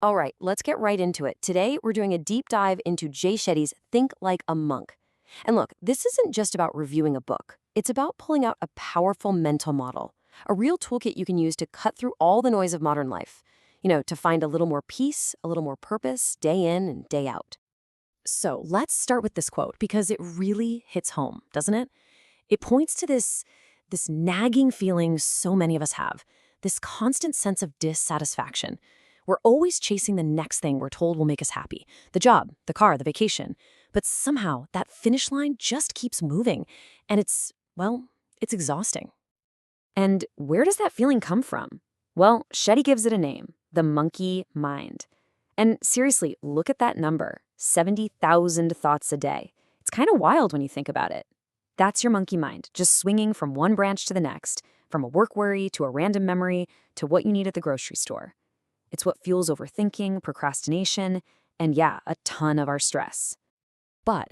All right, let's get right into it. Today, we're doing a deep dive into Jay Shetty's Think Like a Monk. And look, this isn't just about reviewing a book. It's about pulling out a powerful mental model, a real toolkit you can use to cut through all the noise of modern life. To find a little more peace, a little more purpose, day in and day out. So let's start with this quote because it really hits home, doesn't it? It points to this nagging feeling so many of us have, this constant sense of dissatisfaction. We're always chasing the next thing we're told will make us happy, the job, the car, the vacation. But somehow that finish line just keeps moving, and it's exhausting. And where does that feeling come from? Well, Shetty gives it a name, the monkey mind. And seriously, look at that number, 70,000 thoughts a day. It's kind of wild when you think about it. That's your monkey mind, just swinging from one branch to the next, from a work worry to a random memory to what you need at the grocery store. It's what fuels overthinking, procrastination, and yeah, a ton of our stress. But,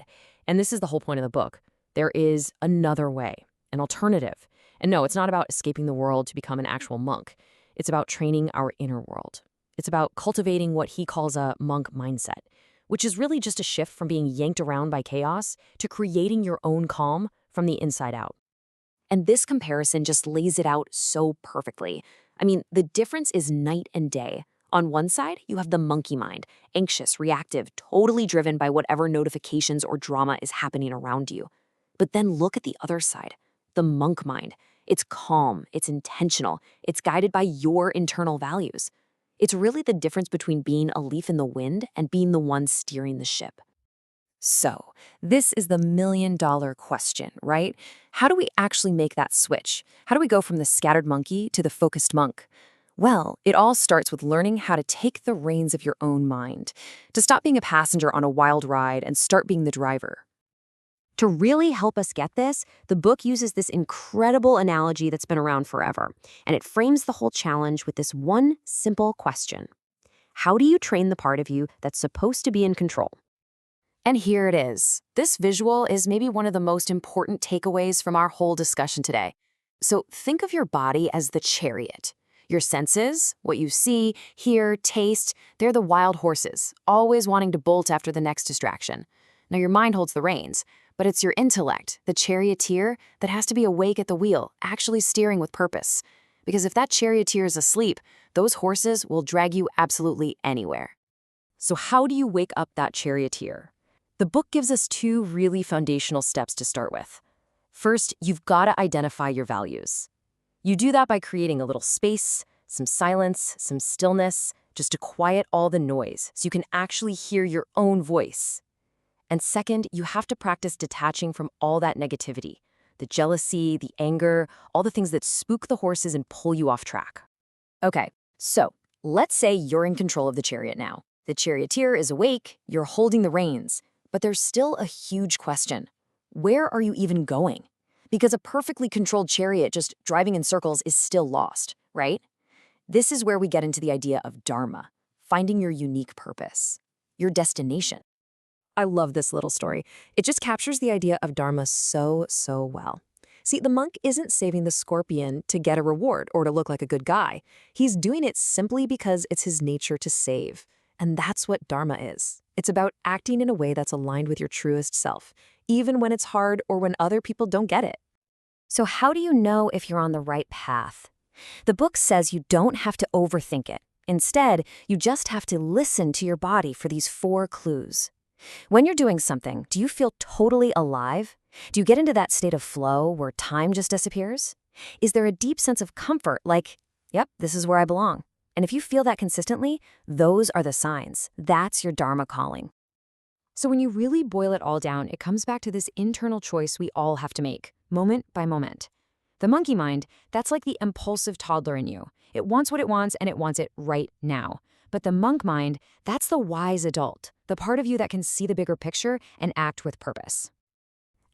and this is the whole point of the book, there is another way, an alternative. And no, it's not about escaping the world to become an actual monk. It's about training our inner world. It's about cultivating what he calls a monk mindset, which is really just a shift from being yanked around by chaos to creating your own calm from the inside out. And this comparison just lays it out so perfectly. I mean, the difference is night and day. On one side, you have the monkey mind, anxious, reactive, totally driven by whatever notifications or drama is happening around you. But then look at the other side, the monk mind. It's calm, it's intentional, it's guided by your internal values. It's really the difference between being a leaf in the wind and being the one steering the ship. So, this is the million-dollar question, right? How do we actually make that switch? How do we go from the scattered monkey to the focused monk? Well, it all starts with learning how to take the reins of your own mind, to stop being a passenger on a wild ride and start being the driver. To really help us get this, the book uses this incredible analogy that's been around forever, and it frames the whole challenge with this one simple question. How do you train the part of you that's supposed to be in control? And here it is. This visual is maybe one of the most important takeaways from our whole discussion today. So think of your body as the chariot. Your senses, what you see, hear, taste, they're the wild horses, always wanting to bolt after the next distraction. Now your mind holds the reins, but it's your intellect, the charioteer, that has to be awake at the wheel, actually steering with purpose. Because if that charioteer is asleep, those horses will drag you absolutely anywhere. So how do you wake up that charioteer? The book gives us two really foundational steps to start with. First, you've got to identify your values. You do that by creating a little space, some silence, some stillness, just to quiet all the noise so you can actually hear your own voice. And second, you have to practice detaching from all that negativity, the jealousy, the anger, all the things that spook the horses and pull you off track. Okay, so let's say you're in control of the chariot now. The charioteer is awake, you're holding the reins. But there's still a huge question. Where are you even going? Because a perfectly controlled chariot just driving in circles is still lost, right? This is where we get into the idea of dharma, finding your unique purpose, your destination. I love this little story. It just captures the idea of dharma so well. See, the monk isn't saving the scorpion to get a reward or to look like a good guy. He's doing it simply because it's his nature to save. And that's what dharma is. It's about acting in a way that's aligned with your truest self, even when it's hard or when other people don't get it. So how do you know if you're on the right path? The book says you don't have to overthink it. Instead, you just have to listen to your body for these 4 clues. When you're doing something, do you feel totally alive? Do you get into that state of flow where time just disappears? Is there a deep sense of comfort like, yep, this is where I belong? And if you feel that consistently, those are the signs. That's your dharma calling. So when you really boil it all down, it comes back to this internal choice we all have to make, moment by moment. The monkey mind, that's like the impulsive toddler in you. It wants what it wants, and it wants it right now. But the monk mind, that's the wise adult, the part of you that can see the bigger picture and act with purpose.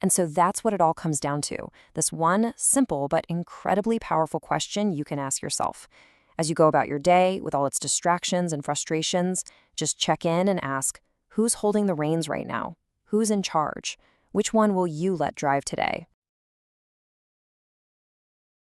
And so that's what it all comes down to, this one simple but incredibly powerful question you can ask yourself. As you go about your day with all its distractions and frustrations, just check in and ask, who's holding the reins right now? Who's in charge? Which one will you let drive today?